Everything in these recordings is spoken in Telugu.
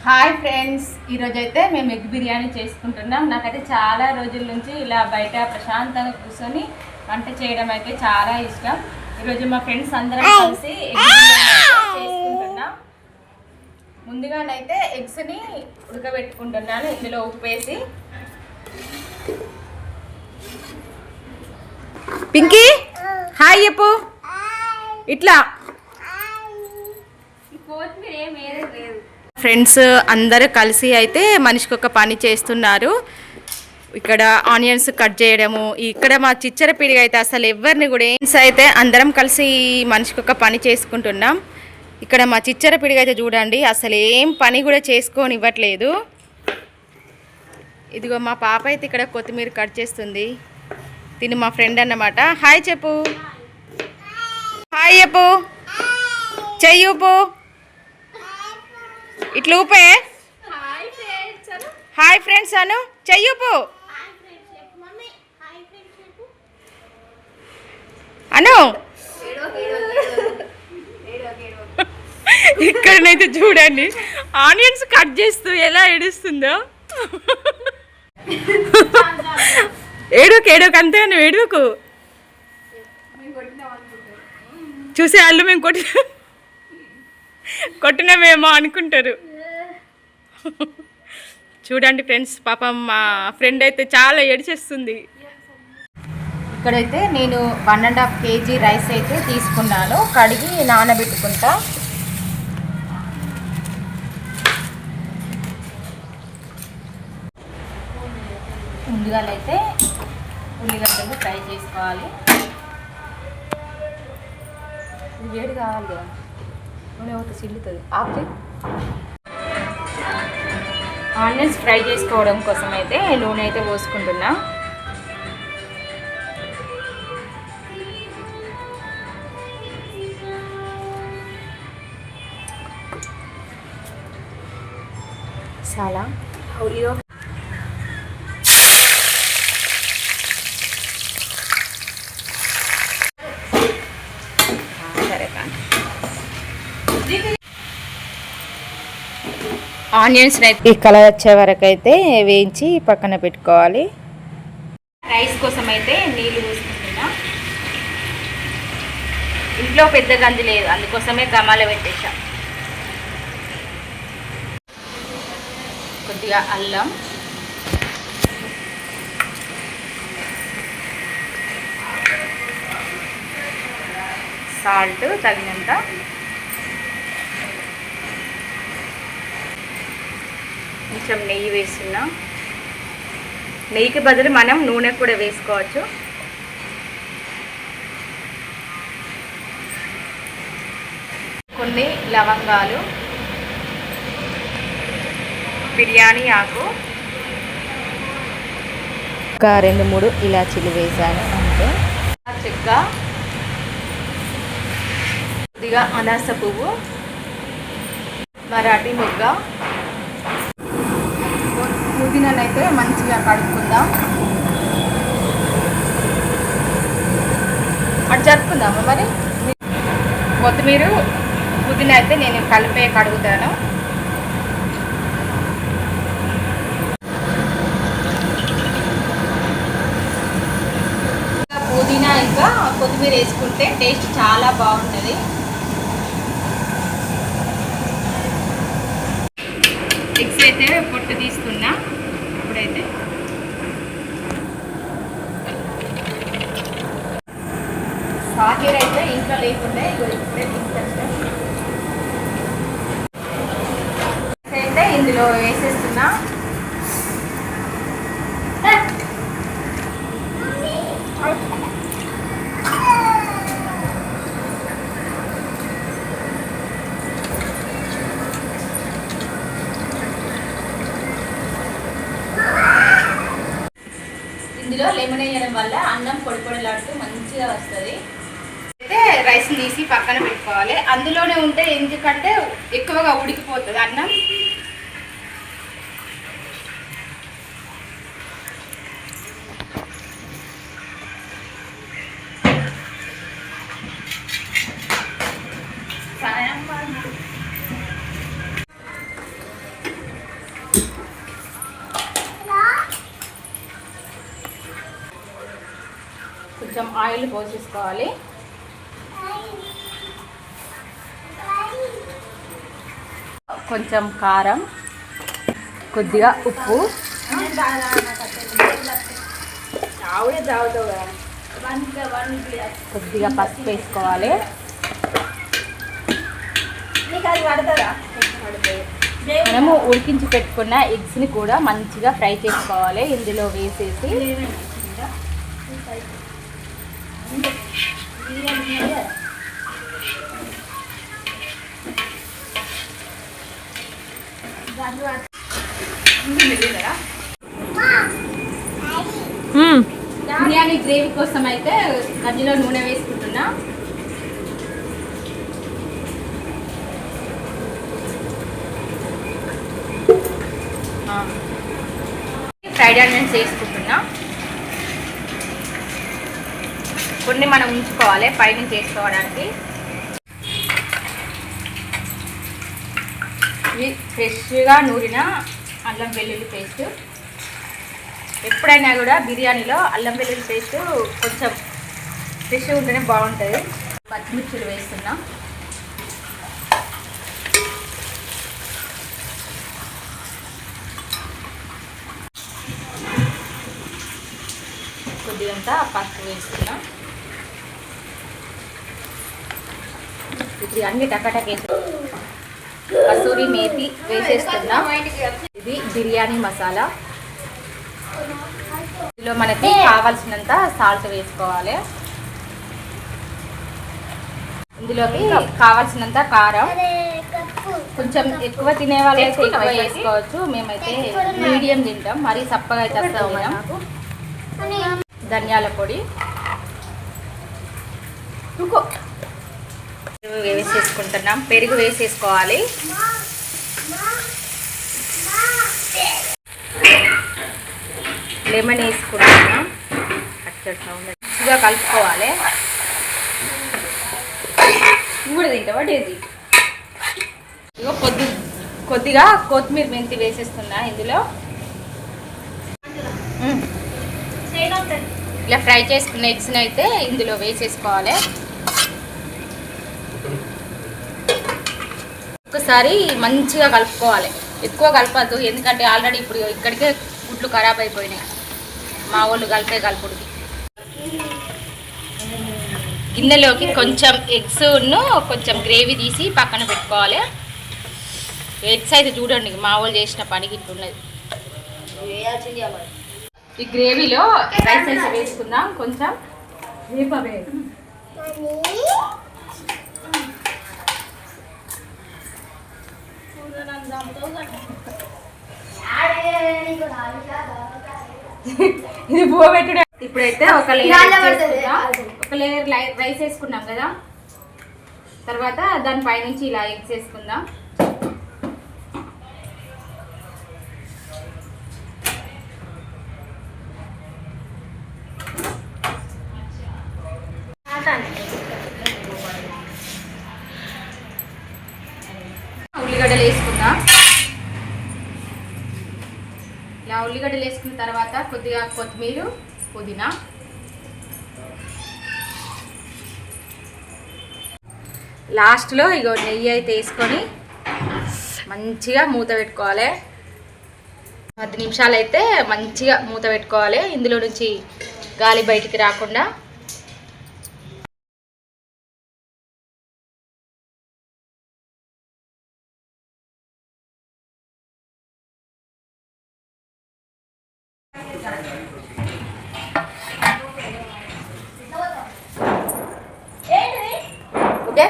హాయ్ ఫ్రెండ్స్, ఈరోజు అయితే మేము ఎగ్ బిర్యానీ చేసుకుంటున్నాం. నాకైతే చాలా రోజుల నుంచి ఇలా బయట ప్రశాంతంగా కూర్చొని వంట చేయడం అయితే చాలా ఇష్టం. ఈరోజు మా ఫ్రెండ్స్ అందరం కలిసి ఎగ్ బిర్యానీ చేసుకుంటున్నాం. ముందుగానైతే ఎగ్స్ని ఉడకబెట్టుకుంటున్నాను. ఇందులో ఉప్పు వేసి. పింకీ హాయ్ చెప్పు. ఇట్లా ఫ్రెండ్స్ అందరూ కలిసి అయితే మనిషికి ఒక పని చేస్తున్నారు. ఇక్కడ ఆనియన్స్ కట్ చేయడము, ఇక్కడ మా చిచ్చర పీడిగ అయితే అసలు ఎవరిని కూడా అయితే అందరం కలిసి మనిషికి ఒక పని చేసుకుంటున్నాం. ఇక్కడ మా చిచ్చర పీడిగ అయితే చూడండి, అసలు ఏం పని కూడా చేసుకొని ఇవ్వట్లేదు. ఇదిగో మా పాప అయితే ఇక్కడ కొత్తిమీర కట్ చేస్తుంది. తిని మా ఫ్రెండ్ అన్నమాట. హాయ్ చెప్పు, హాయ్ చెప్పు, చెయ్యి ఊపు, ఇట్లా ఊపే. హాయ్ ఫ్రెండ్స్ అను, చెయ్యి ఊపు అను. ఇక్కడనైతే చూడండి ఆనియన్స్ కట్ చేస్తూ ఎలా ఏడుస్తుందో. ఏడోకు అంతే, నువ్వు ఏడోకు. చూసే వాళ్ళు మేము కొట్టినమేమో అనుకుంటారు. చూడండి ఫ్రెండ్స్, పాపం మా ఫ్రెండ్ అయితే చాలా ఏడ్చేస్తుంది. ఇక్కడైతే నేను 1.5 kg రైస్ అయితే తీసుకున్నాను. కడిగి నానబెట్టుకుంటా. ముందుగానైతే ఉల్లిగడ్డలు ఫ్రై చేసుకోవాలి. వేడి కావాలి కదా, నూనె ఒకటి చిల్లుతుంది. ఆపి ఆనియన్స్ ఫ్రై చేసుకోవడం కోసం అయితే నూనె అయితే పోసుకుంటున్నా. చాలా సరే కానీ ఆనియన్స్ ఈ కలర్ వచ్చే వరకు అయితే వేయించి పక్కన పెట్టుకోవాలి. రైస్ కోసం అయితే నీళ్ళు పోసుకుంటున్నా. ఇంట్లో పెద్ద గంజి లేదు, అందుకోసమే గమాల పెట్టేసా. కొద్దిగా అల్లం, సాల్ట్ తగినంత, కొంచెం నెయ్యి వేస్తున్నా. నెయ్యికి బదులు మనం నూనె కూడా వేసుకోవచ్చు. కొన్ని లవంగాలు, బిర్యానీ ఆకు, ఒక 2-3 ఇలాచీలు వేసాను అంతే. చెక్క, కొద్దిగా అనాస పువ్వు, మరాఠీ మొగ్గ, పుదీనానైతే మంచిగా కడుక్కుందాం. అటు జరుపుకుందాము మరి. కొత్తిమీర పుదీనా అయితే నేను కలిపే కడుగుతాను. పుదీనా ఇంకా కొత్తిమీర వేసుకుంటే టేస్ట్ చాలా బాగుంటుంది. ఎగ్స్ అయితే పొట్టు తీస్తున్నా. ఇప్పుడైతే సాకీర్ అయితే ఇంట్లో లేకుండా ఇప్పుడే తీసుకొచ్చాం. అయితే ఇందులో వేసేస్తున్నా. ఇందులో లెమన్ వేయడం వల్ల అన్నం పొడి పొడిలాడుతూ మంచిగా వస్తుంది. అయితే రైస్ తీసి పక్కన పెట్టుకోవాలి. అందులోనే ఉంటే ఎందుకంటే ఎక్కువగా ఉడికిపోతుంది అన్నం. ఆయిల్ పోసేసుకోవాలి. కొంచెం కారం, కొద్దిగా ఉప్పు, కొద్దిగా పసుపు వేసుకోవాలి. మనము ఉడికించి పెట్టుకున్న ఎగ్స్ని కూడా మంచిగా ఫ్రై చేసుకోవాలి. ఇందులో వేసేసి బిర్యానీ గ్రేవీ కోసం అయితే మధ్యలో నూనె వేసుకుంటున్నా. ఫ్రైడ్ ఆనియన్స్ వేసుకుంటున్నా. కొన్ని మనం ఉంచుకోవాలి పైన చేసుకోవడానికి. ఇది ఫ్రెష్గా నూరిన అల్లం వెల్లుల్లి పేస్ట్. ఎప్పుడైనా కూడా బిర్యానీలో అల్లం వెల్లుల్లి పేస్ట్ కొంచెం ఫ్రెష్గా ఉంటేనే బాగుంటుంది. పచ్చిమిర్చిలు వేస్తున్నా. కొద్దిగంతా పసుపు వేస్తున్నా. ఇప్పుడు అన్ని టకాటక్ వేసి కసూరి మేతి వేసేస్తున్నా. ఇది బిర్యానీ మసాలా. ఇందులో మనకి కావాల్సినంత సాల్ట్ వేసుకోవాలి. ఇందులోకి కావాల్సినంత కారం. కొంచెం ఎక్కువ తినే వాళ్ళైతే ఎక్కువ వేసుకోవచ్చు. మేమైతే మీడియం తింటాం, మరీ సప్పగా అయితే అసలు తినాం. ధనియాల పొడి, వేసేసుకుంటున్నాం. పెరుగు వేసేసుకోవాలి. లెమన్ వేసుకుంటున్నాం. మంచిగా కలుపుకోవాలి. కూడా తింటావా డేజీ? ఇగో కొద్దిగా కొత్తిమీర మెంతి వేసేస్తున్నా ఇందులో. ఇలా ఫ్రై చేసుకున్న ఎగ్స్ని అయితే ఇందులో వేసేసుకోవాలి. ఒకసారి మంచిగా కలుపుకోవాలి. ఎక్కువ కలపద్దు, ఎందుకంటే ఆల్రెడీ ఇప్పుడు ఇక్కడికే గుడ్లు ఖరాబ్ అయిపోయినాయి మా వాళ్ళు కలుపుడికి. గిన్నెలోకి కొంచెం ఎగ్స్ను కొంచెం గ్రేవీ తీసి పక్కన పెట్టుకోవాలి. ఎగ్స్ అయితే చూడండి మా వాళ్ళు చేసిన పనికి ఇట్లున్నది. ఈ గ్రేవీలో రైస్ అయితే వేసుకుందాం. కొంచెం ఇది పోబెట్టుడే. ఇప్పుడైతే ఒక లేయర్ రైస్ వేసుకున్నాం కదా, తర్వాత దానిపై నుంచి ఇలా ఎగ్స్ వేసుకుందాం. ఉల్లిగడ్డలు వేసుకుందాం. ఇలా ఉల్లిగడ్డలు వేసుకున్న తర్వాత కొద్దిగా కొత్తిమీర, పుదీనా, లాస్ట్లో ఇగో నెయ్యి అయితే వేసుకొని మంచిగా మూత పెట్టుకోవాలి. 10 నిమిషాలు అయితే మంచిగా మూత పెట్టుకోవాలి, ఇందులో నుంచి గాలి బయటికి రాకుండా. ఓకే,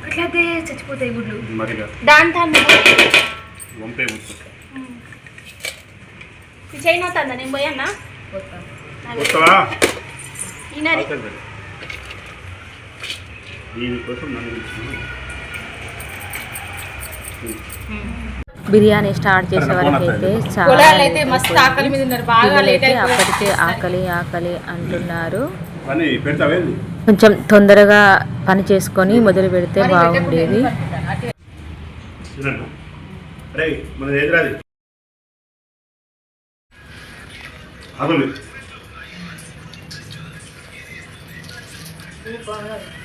అట్లయితే చచ్చిపోతాయి గుడ్లు. దాని చైన్ అవుతుందా? నేను పోయన్నా బిర్యానీ స్టార్ట్ చేసే వరకు అయితే చాలా అప్పటికే ఆకలి ఆకలి అంటున్నారు. కొంచెం తొందరగా పని చేసుకొని మొదలు పెడితే బాగుండేది. సూపర్